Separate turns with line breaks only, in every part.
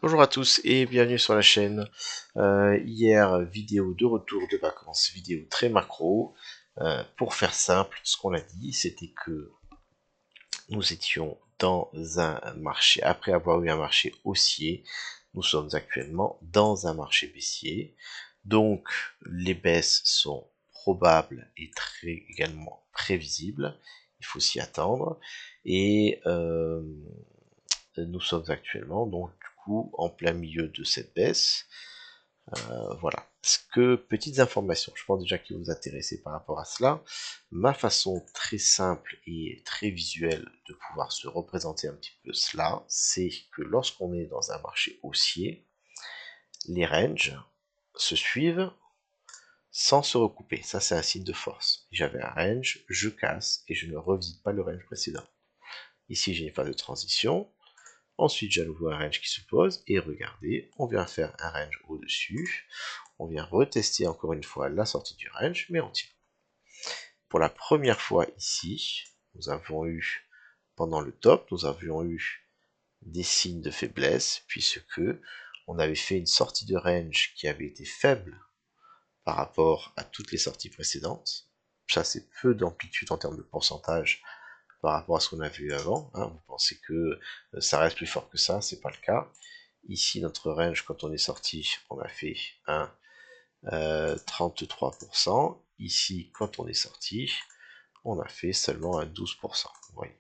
Bonjour à tous et bienvenue sur la chaîne. Hier, vidéo de retour de vacances, vidéo très macro. Pour faire simple, ce qu'on a dit, c'était que nous étions dans un marché, après avoir eu un marché haussier, nous sommes actuellement dans un marché baissier. Donc, les baisses sont probables et très également prévisibles. Il faut s'y attendre. Et nous sommes actuellement donc du coup en plein milieu de cette baisse. Voilà. Petites informations, je pense déjà que vous vous intéressez par rapport à cela. Ma façon très simple et très visuelle de pouvoir se représenter un petit peu cela, c'est que lorsqu'on est dans un marché haussier, les ranges se suivent sans se recouper. Ça, c'est un signe de force. J'avais un range, je casse et je ne revisite pas le range précédent. Ici, j'ai une phase de transition. Ensuite, j'ai à nouveau un range qui se pose, et regardez, on vient faire un range au-dessus, on vient retester encore une fois la sortie du range, mais on tient. Pour la première fois ici, nous avons eu, pendant le top, nous avions eu des signes de faiblesse, puisque on avait fait une sortie de range qui avait été faible par rapport à toutes les sorties précédentes. Ça, c'est peu d'amplitude en termes de pourcentage par rapport à ce qu'on a vu avant. Hein. Vous pensez que ça reste plus fort que ça, c'est pas le cas. Ici, notre range, quand on est sorti, on a fait un 33%. Ici, quand on est sorti, on a fait seulement un 12%. Vous voyez.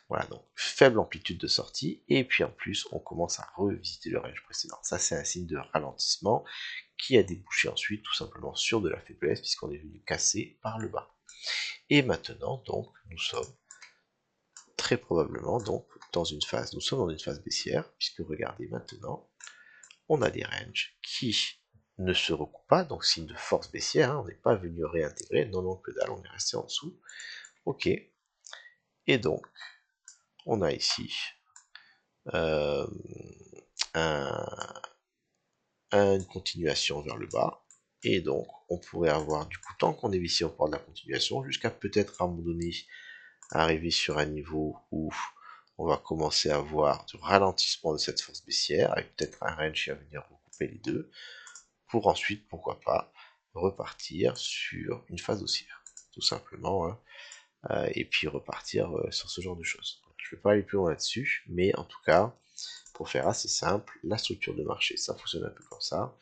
Voilà, donc faible amplitude de sortie, et puis en plus, on commence à revisiter le range précédent. Ça, c'est un signe de ralentissement qui a débouché ensuite tout simplement sur de la faiblesse, puisqu'on est venu casser par le bas. Et maintenant, donc, nous sommes très probablement donc nous sommes dans une phase baissière, puisque regardez maintenant, on a des ranges qui ne se recoupent pas, donc signe de force baissière, hein, on n'est pas venu réintégrer, non non que dalle, on est resté en dessous, ok, et donc on a ici euh, un, une continuation vers le bas, et donc on pourrait avoir du coup, tant qu'on est ici, on peut avoir de la continuation, jusqu'à peut-être à un moment donné arriver sur un niveau où on va commencer à voir du ralentissement de cette force baissière, avec peut-être un range qui va venir recouper les deux, pour ensuite, pourquoi pas, repartir sur une phase haussière, tout simplement, hein, et puis repartir sur ce genre de choses. Je ne vais pas aller plus loin là-dessus, mais en tout cas, pour faire assez simple, la structure de marché, ça fonctionne un peu comme ça.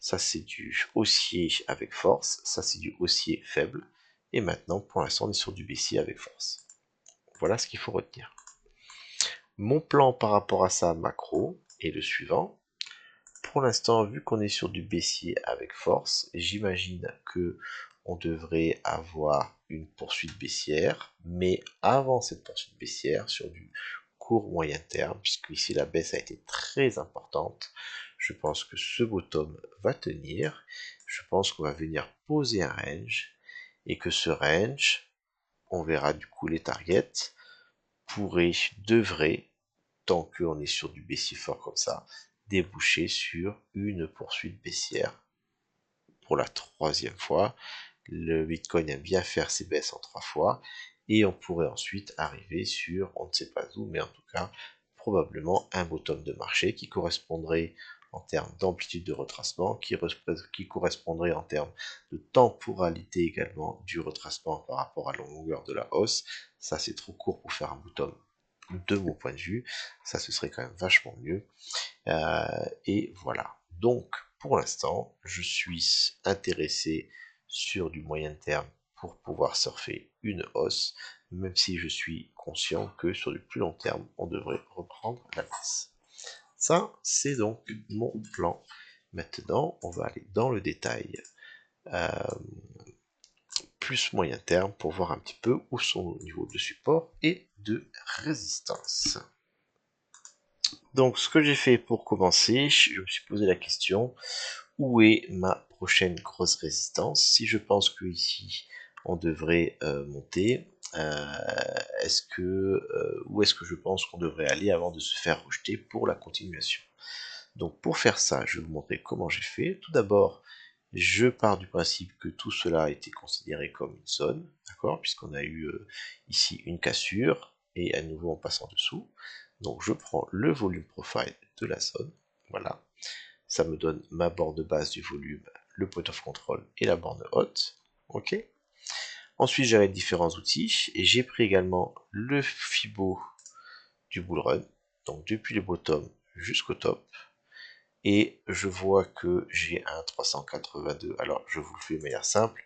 Ça, c'est du haussier avec force, ça, c'est du haussier faible, et maintenant, pour l'instant, on est sur du baissier avec force. Voilà ce qu'il faut retenir. Mon plan par rapport à ça macro est le suivant. Pour l'instant, vu qu'on est sur du baissier avec force, j'imagine que on devrait avoir une poursuite baissière, mais avant cette poursuite baissière, sur du court moyen terme, puisque ici la baisse a été très importante, je pense que ce bottom va tenir, je pense qu'on va venir poser un range, et que ce range, on verra du coup les targets, devrait, tant qu'on est sur du baissier fort comme ça, déboucher sur une poursuite baissière pour la troisième fois. Le Bitcoin aime bien faire ses baisses en 3 fois, et on pourrait ensuite arriver sur, on ne sait pas où, mais en tout cas, probablement un bottom de marché qui correspondrait en termes d'amplitude de retracement, qui correspondrait en termes de temporalité également du retracement par rapport à la longueur de la hausse. Ça, c'est trop court pour faire un bottom de mon point de vue, ça ce serait quand même vachement mieux. Et voilà. Donc, pour l'instant, je suis intéressé sur du moyen terme pour pouvoir surfer une hausse, même si je suis conscient que sur du plus long terme, on devrait reprendre la baisse. Ça, c'est donc mon plan. Maintenant, on va aller dans le détail euh, plus moyen terme pour voir un petit peu où sont nos niveaux de support et de résistance. Donc, ce que j'ai fait pour commencer, je me suis posé la question, où est ma prochaine grosse résistance? Si je pense que ici, on devrait monter, où est-ce que je pense qu'on devrait aller avant de se faire rejeter pour la continuation? Donc, pour faire ça, je vais vous montrer comment j'ai fait. Tout d'abord, je pars du principe que tout cela a été considéré comme une zone, d'accord, puisqu'on a eu ici une cassure, et à nouveau on passe en dessous. Donc je prends le volume profile de la zone, Voilà, ça me donne ma borne basse du volume, le point of control et la borne haute. Ok. Ensuite, j'avais différents outils et j'ai pris également le Fibo du bull run, donc depuis le bottom jusqu'au top. Et je vois que j'ai un 382. Alors, je vous le fais de manière simple.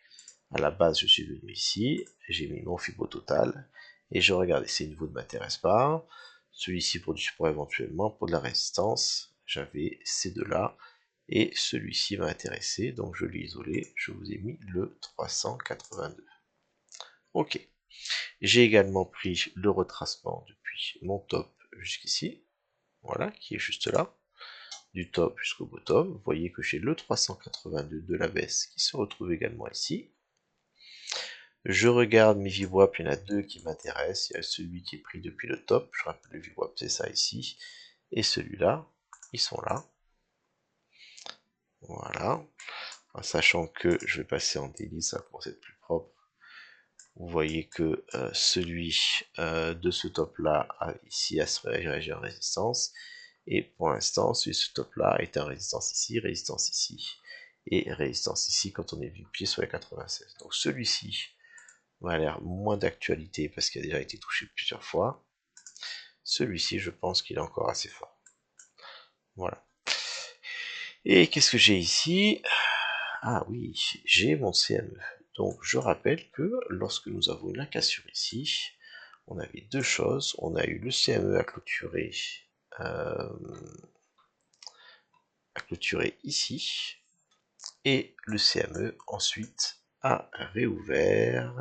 À la base, je suis venu ici, j'ai mis mon Fibo total, et je regarde, ces niveaux ne m'intéressent pas. Celui-ci pour du support éventuellement, pour de la résistance, j'avais ces deux-là, et celui-ci m'a intéressé, donc je l'ai isolé, je vous ai mis le 382. Ok. J'ai également pris le retracement depuis mon top jusqu'ici, voilà, qui est juste là, du top jusqu'au bottom. Vous voyez que j'ai le 382 de la baisse qui se retrouve également ici. Je regarde mes VWAP, il y en a deux qui m'intéressent. Il y a celui qui est pris depuis le top, je rappelle le VWAP c'est ça ici, et celui-là, ils sont là. Voilà, en sachant que je vais passer en daily, ça commence à être plus propre. Vous voyez que celui de ce top là ici a se réagi en résistance, et pour l'instant celui de ce top là est en résistance ici, et résistance ici quand on est vu pied sur les 96. Donc celui-ci a l'air moins d'actualité parce qu'il a déjà été touché plusieurs fois. Celui-ci, je pense qu'il est encore assez fort. Voilà. Et qu'est-ce que j'ai ici? Ah oui, j'ai mon CME. Donc je rappelle que lorsque nous avons une cassure ici, on avait deux choses. On a eu le CME à clôturer ici, et le CME ensuite a réouvert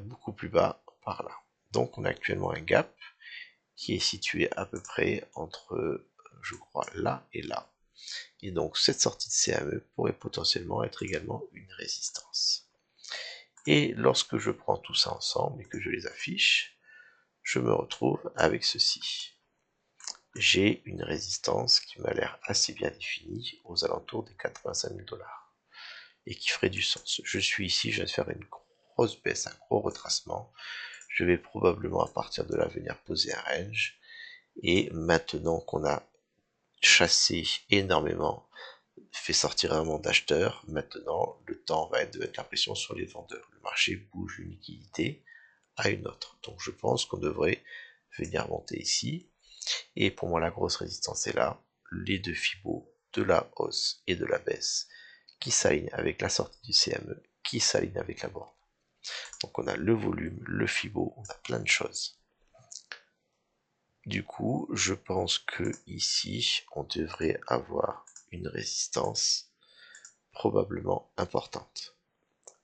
beaucoup plus bas par là. Donc on a actuellement un gap qui est situé à peu près entre, je crois, là et là. Et donc cette sortie de CME pourrait potentiellement être également une résistance. Et lorsque je prends tout ça ensemble et que je les affiche, je me retrouve avec ceci. J'ai une résistance qui m'a l'air assez bien définie aux alentours des 85 000 $. Et qui ferait du sens. Je suis ici, je viens de faire une grosse baisse, un gros retracement. Je vais probablement à partir de là venir poser un range. Et maintenant qu'on a chassé énormément, fait sortir vraiment d'acheteurs, maintenant le temps va être de mettre la pression sur les vendeurs. Le marché bouge d'une liquidité à une autre. Donc je pense qu'on devrait venir monter ici. Et pour moi la grosse résistance est là. Les deux fibos de la hausse et de la baisse qui s'alignent avec la sortie du CME, qui s'alignent avec la borne. Donc on a le volume, le fibo, on a plein de choses. Du coup, je pense que ici, on devrait avoir une résistance probablement importante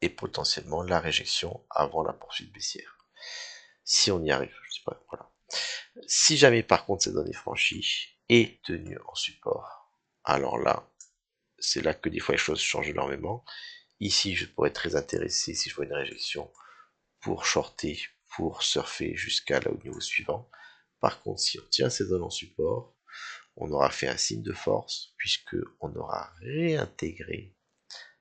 et potentiellement la réjection avant la poursuite baissière. Si on y arrive, je sais pas, voilà. Si jamais par contre cette zone est franchie et tenue en support, alors là, c'est là que des fois les choses changent énormément. Ici, je pourrais être très intéressé si je vois une réjection pour shorter, pour surfer jusqu'à là au niveau suivant. Par contre, si on tient ces zones en support, on aura fait un signe de force puisque on aura réintégré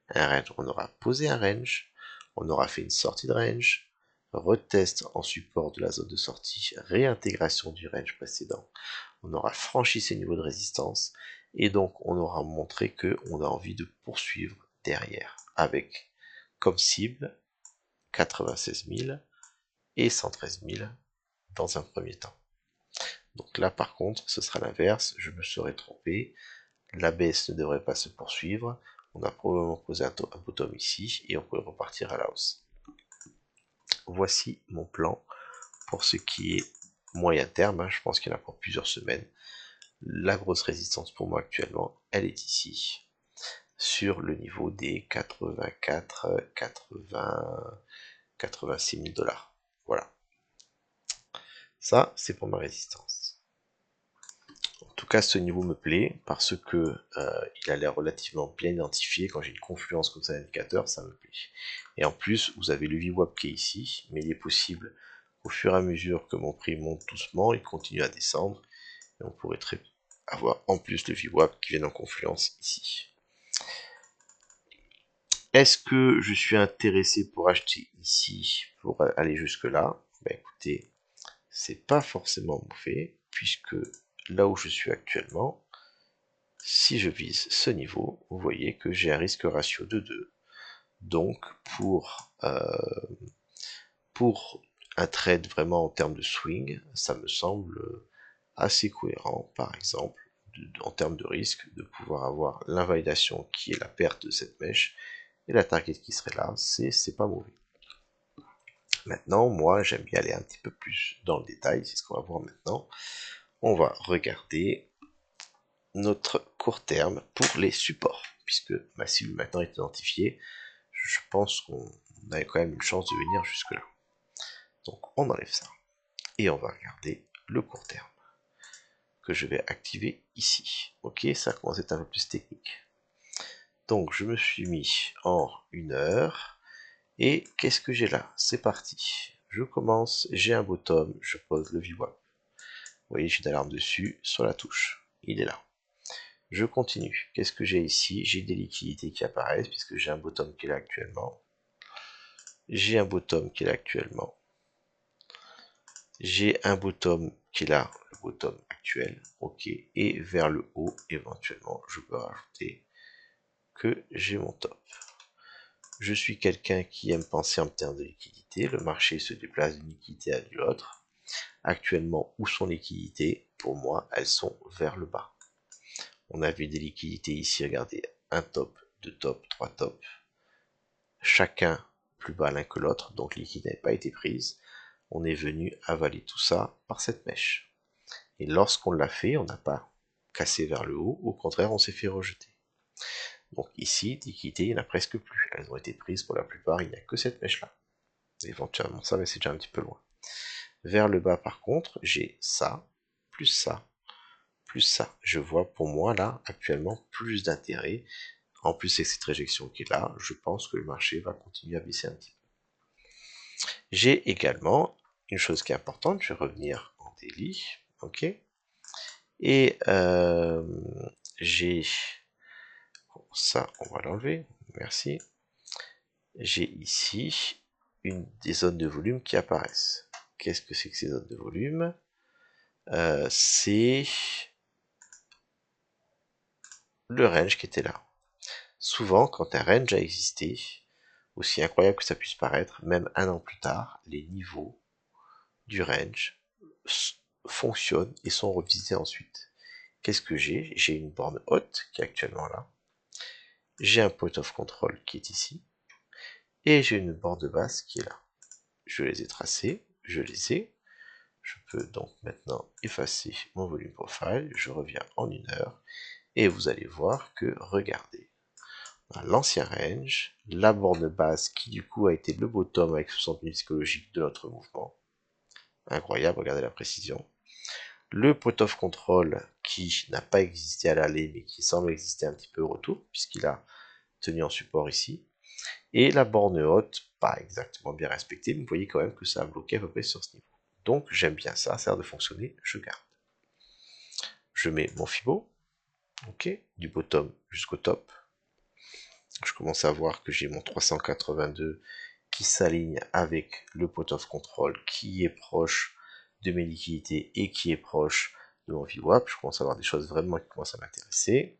un range, on aura posé un range, on aura fait une sortie de range, retest en support de la zone de sortie, réintégration du range précédent, on aura franchi ces niveaux de résistance et donc on aura montré que on a envie de poursuivre derrière avec comme cible 96 000 et 113 000 dans un premier temps. Donc là par contre ce sera l'inverse, je me serais trompé, la baisse ne devrait pas se poursuivre, on a probablement posé un bottom ici et on pourrait repartir à la hausse. Voici mon plan pour ce qui est moyen terme, hein, je pense qu'il y en a pour plusieurs semaines. La grosse résistance pour moi actuellement, elle est ici, sur le niveau des 84, 80, 86 000 $. Voilà. Ça, c'est pour ma résistance. En tout cas, ce niveau me plaît parce que il a l'air relativement bien identifié. Quand j'ai une confluence comme ça d'indicateur, ça me plaît. Et en plus, vous avez le VWAP qui est ici, mais il est possible qu'au fur et à mesure que mon prix monte doucement, il continue à descendre. Et on pourrait avoir en plus le VWAP qui vient en confluence ici. Est-ce que je suis intéressé pour acheter ici, pour aller jusque là? Ben écoutez, c'est pas forcément mauvais, puisque là où je suis actuellement, si je vise ce niveau, vous voyez que j'ai un risque ratio de 2. Donc pour un trade vraiment en termes de swing, ça me semble assez cohérent, par exemple, en termes de risque, de pouvoir avoir l'invalidation qui est la perte de cette mèche, et la target qui serait là, c'est pas mauvais. Maintenant, moi, j'aime bien aller un petit peu plus dans le détail, c'est ce qu'on va voir maintenant. On va regarder notre court terme pour les supports, puisque ma cible maintenant est identifiée. Je pense qu'on a quand même une chance de venir jusque là. Donc on enlève ça et on va regarder le court terme que je vais activer ici. Ok, ça commence à être un peu plus technique. Donc je me suis mis en 1 heure et qu'est-ce que j'ai là? C'est parti. Je commence, j'ai un bottom, je pose le VWAP. Vous voyez, j'ai une alarme dessus sur la touche. Il est là. Je continue. Qu'est-ce que j'ai ici? J'ai des liquidités qui apparaissent puisque j'ai un bottom qui est là actuellement. J'ai un bottom qui est là actuellement. J'ai un bottom qui est là, le bottom actuel, ok, et vers le haut, éventuellement, je peux rajouter que j'ai mon top. Je suis quelqu'un qui aime penser en termes de liquidité, le marché se déplace d'une liquidité à l'autre. Actuellement, où sont les liquidités? Pour moi, elles sont vers le bas. On avait des liquidités ici, regardez, un top, deux tops, trois tops, chacun plus bas l'un que l'autre, donc liquidité n'avait pas été prise. On est venu avaler tout ça par cette mèche. Et lorsqu'on l'a fait, on n'a pas cassé vers le haut, au contraire, on s'est fait rejeter. Donc ici, liquidité, il n'y en a presque plus. Elles ont été prises pour la plupart, il n'y a que cette mèche-là. Éventuellement ça, mais c'est déjà un petit peu loin. Vers le bas, par contre, j'ai ça, plus ça, plus ça. Je vois pour moi, là, actuellement, plus d'intérêt. En plus, c'est cette réjection qui est là, je pense que le marché va continuer à baisser un petit peu. J'ai également une chose qui est importante, je vais revenir en daily, ok. Et j'ai ça, on va l'enlever, merci. J'ai ici des zones de volume qui apparaissent. Qu'est-ce que c'est que ces zones de volume? C'est le range qui était là. Souvent, quand un range a existé, aussi incroyable que ça puisse paraître, même 1 an plus tard, les niveaux du range fonctionnent et sont revisités ensuite. Qu'est-ce que j'ai? J'ai une borne haute qui est actuellement là. J'ai un point of control qui est ici. Et j'ai une borne basse qui est là. Je les ai tracés, je les ai. Je peux donc maintenant effacer mon volume profile. Je reviens en 1 heure. Et vous allez voir que, regardez, dans l'ancien range, la borne basse qui du coup a été le bottom avec 60 000 psychologiques de notre mouvement. Incroyable, regardez la précision. Le point of control qui n'a pas existé à l'aller mais qui semble exister un petit peu au retour puisqu'il a tenu en support ici. Et la borne haute, pas exactement bien respectée, mais vous voyez quand même que ça a bloqué à peu près sur ce niveau. Donc j'aime bien ça, ça a l'air de fonctionner, je garde. Je mets mon Fibo, ok, du bottom jusqu'au top. Je commence à voir que j'ai mon 382 qui s'aligne avec le pot of control qui est proche de mes liquidités et qui est proche de mon VWAP. Je commence à avoir des choses vraiment qui commencent à m'intéresser.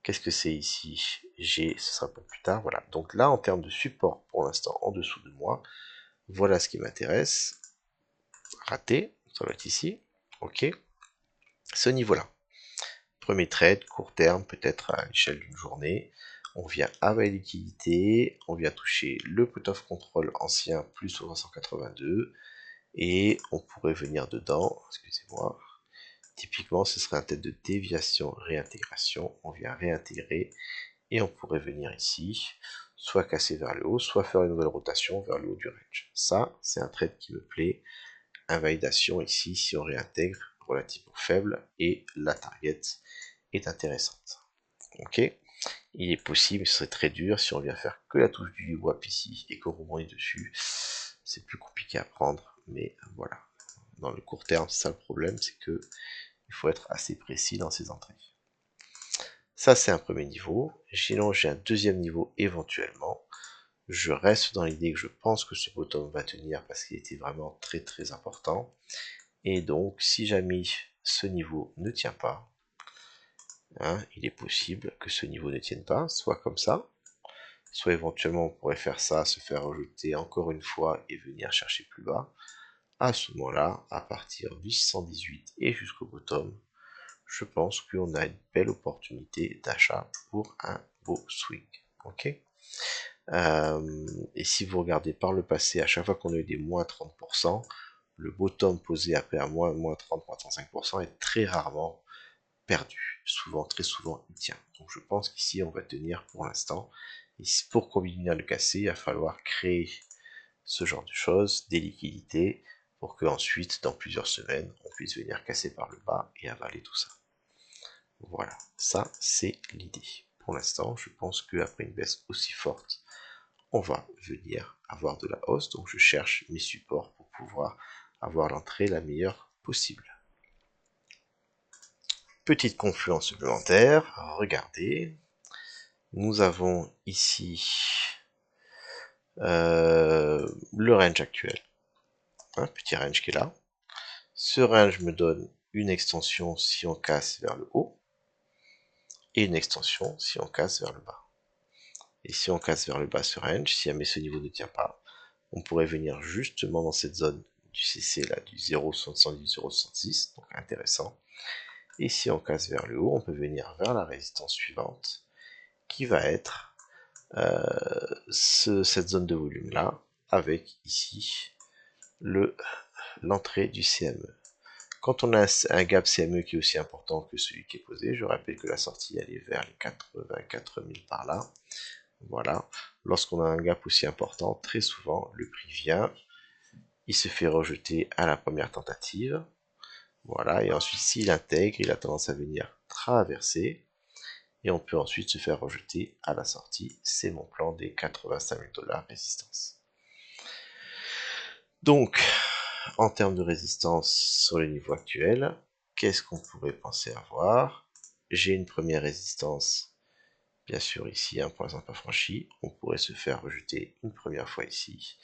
Qu'est-ce que c'est ici? Ce sera pour plus tard, voilà. Donc là, en termes de support, pour l'instant, en dessous de moi, voilà ce qui m'intéresse. Raté, ça va être ici. Ok. Ce niveau-là. Premier trade, court terme, peut-être à l'échelle d'une journée. On vient avaler liquidité, on vient toucher le put of control ancien plus 382 et on pourrait venir dedans, excusez-moi. Typiquement, ce serait un tête de déviation, réintégration. On vient réintégrer et on pourrait venir ici, soit casser vers le haut, soit faire une nouvelle rotation vers le haut du range. Ça, c'est un trade qui me plaît. Invalidation ici, si on réintègre, relativement faible, et la target est intéressante. Ok, il est possible, ce serait très dur si on vient faire que la touche du WAP ici et qu'on rebondit dessus. C'est plus compliqué à prendre, mais voilà. Dans le court terme, c'est ça le problème, c'est que il faut être assez précis dans ses entrées. Ça, c'est un premier niveau. Sinon, j'ai un deuxième niveau éventuellement. Je reste dans l'idée que je pense que ce bottom va tenir parce qu'il était vraiment très très important. Et donc, si j'ai mis ce niveau ne tient pas, hein, il est possible que ce niveau ne tienne pas, soit comme ça, soit éventuellement on pourrait faire ça, se faire rejeter encore une fois et venir chercher plus bas. À ce moment-là, à partir du 618 et jusqu'au bottom, je pense qu'on a une belle opportunité d'achat pour un beau swing. Ok. Et si vous regardez par le passé, à chaque fois qu'on a eu des moins 30%, le bottom posé après à moins 30, moins 35% est très rarement perdu. Souvent, très souvent, il tient. Donc je pense qu'ici, on va tenir pour l'instant. Et pour combiner le casser, il va falloir créer ce genre de choses, des liquidités, pour qu'ensuite, dans plusieurs semaines, on puisse venir casser par le bas et avaler tout ça. Voilà, ça c'est l'idée. Pour l'instant, je pense qu'après une baisse aussi forte, on va venir avoir de la hausse. Donc je cherche mes supports pour pouvoir avoir l'entrée la meilleure possible. Petite confluence supplémentaire, regardez. Nous avons ici le range actuel. Un petit range qui est là. Ce range me donne une extension si on casse vers le haut et une extension si on casse vers le bas. Et si on casse vers le bas ce range, si jamais ce niveau ne tient pas, on pourrait venir justement dans cette zone du CC là, du 0,70, 0,66, donc intéressant. Et si on casse vers le haut, on peut venir vers la résistance suivante, qui va être cette zone de volume là, avec ici l'entrée du CME. Quand on a un gap CME qui est aussi important que celui qui est posé, je rappelle que la sortie elle est vers les 84 000 par là. Voilà. Lorsqu'on a un gap aussi important, très souvent le prix vient, il se fait rejeter à la première tentative. Voilà. Et ensuite, s'il intègre, il a tendance à venir traverser. Et on peut ensuite se faire rejeter à la sortie. C'est mon plan des 85 000 $ résistance. Donc, en termes de résistance sur le niveau actuel, qu'est-ce qu'on pourrait penser avoir? J'ai une première résistance, bien sûr ici, un point pas franchi. On pourrait se faire rejeter une première fois ici.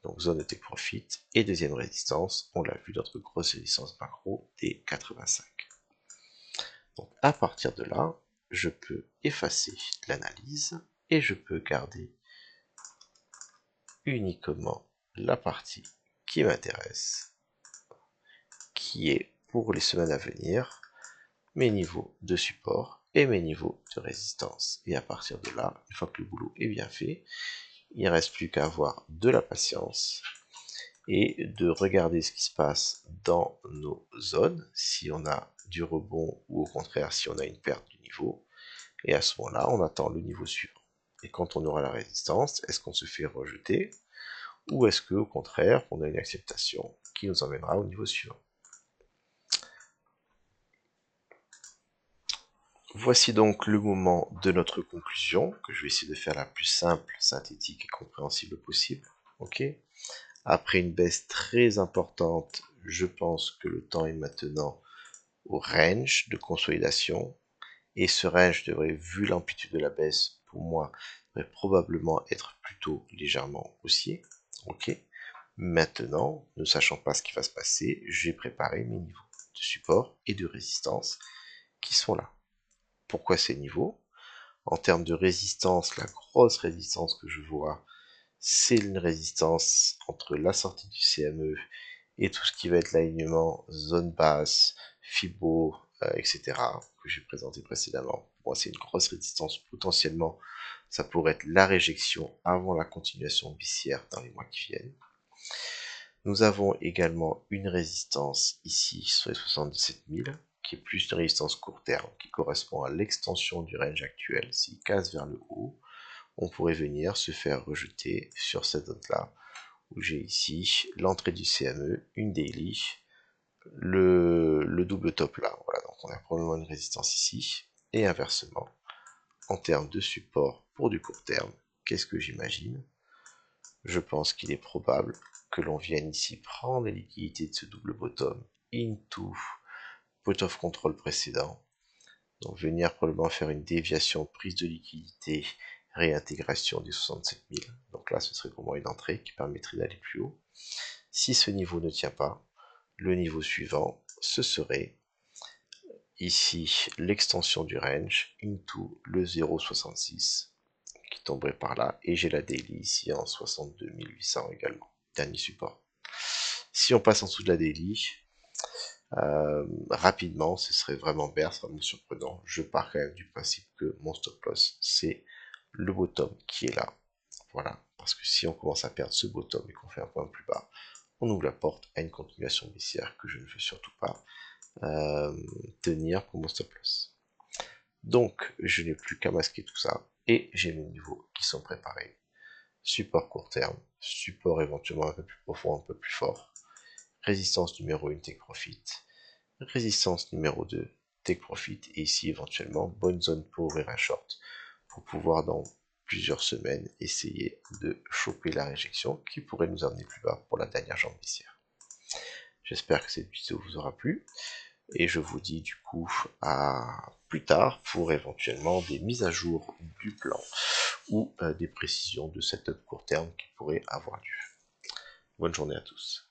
Donc zone de take profit. Et deuxième résistance, on l'a vu, notre grosse résistance macro des 85. Donc à partir de là, je peux effacer l'analyse et je peux garder uniquement la partie qui m'intéresse, qui est pour les semaines à venir, mes niveaux de support et mes niveaux de résistance. Et à partir de là, une fois que le boulot est bien fait, il ne reste plus qu'à avoir de la patience et de regarder ce qui se passe dans nos zones, si on a du rebond ou au contraire si on a une perte du niveau. Et à ce moment-là, on attend le niveau suivant. Et quand on aura la résistance, est-ce qu'on se fait rejeter ou est-ce que, au contraire, on a une acceptation qui nous emmènera au niveau suivant? Voici donc le moment de notre conclusion, que je vais essayer de faire la plus simple, synthétique et compréhensible possible. Ok. Après une baisse très importante, je pense que le temps est maintenant au range de consolidation. Et ce range devrait, vu l'amplitude de la baisse, pour moi, devrait probablement être plutôt légèrement haussier. Ok. Maintenant, ne sachant pas ce qui va se passer, j'ai préparé mes niveaux de support et de résistance qui sont là. Pourquoi ces niveaux? En termes de résistance, la grosse résistance que je vois, c'est une résistance entre la sortie du CME et tout ce qui va être l'alignement zone basse, Fibo, etc. que j'ai présenté précédemment. Pour moi, c'est une grosse résistance. Potentiellement, ça pourrait être la réjection avant la continuation baissière dans les mois qui viennent. Nous avons également une résistance ici sur les 77 000, qui est plus une résistance court terme, qui correspond à l'extension du range actuel. S'il casse vers le haut, on pourrait venir se faire rejeter sur cette zone-là, où j'ai ici l'entrée du CME, une daily, le double top là. Voilà, donc on a probablement une résistance ici, et inversement, en termes de support pour du court terme, qu'est-ce que j'imagine? Je pense qu'il est probable que l'on vienne ici prendre les liquidités de ce double bottom into pot of control précédent. Donc venir probablement faire une déviation, prise de liquidité, réintégration des 67 000. Donc là, ce serait pour moi une entrée qui permettrait d'aller plus haut. Si ce niveau ne tient pas, le niveau suivant, ce serait ici l'extension du range into le 0,66 qui tomberait par là, et j'ai la daily ici en 62 800 également, dernier support. Si on passe en dessous de la daily, rapidement, ce serait vraiment bear, c'est vraiment surprenant. Je pars quand même du principe que mon stop loss, c'est le bottom qui est là. Voilà, parce que si on commence à perdre ce bottom et qu'on fait un point plus bas, on ouvre la porte à une continuation baissière que je ne veux surtout pas tenir pour mon stop loss. Donc, je n'ai plus qu'à masquer tout ça, et j'ai mes niveaux qui sont préparés. Support court terme, support éventuellement un peu plus profond, un peu plus fort. Résistance numéro 1, take profit. Résistance numéro 2, take profit. Et ici, éventuellement, bonne zone pour ouvrir un short, pour pouvoir dans plusieurs semaines essayer de choper la réjection qui pourrait nous amener plus bas pour la dernière jambe baissière. J'espère que cette vidéo vous aura plu. Et je vous dis du coup à plus tard pour éventuellement des mises à jour du plan ou des précisions de setup court terme qui pourraient avoir lieu. Bonne journée à tous.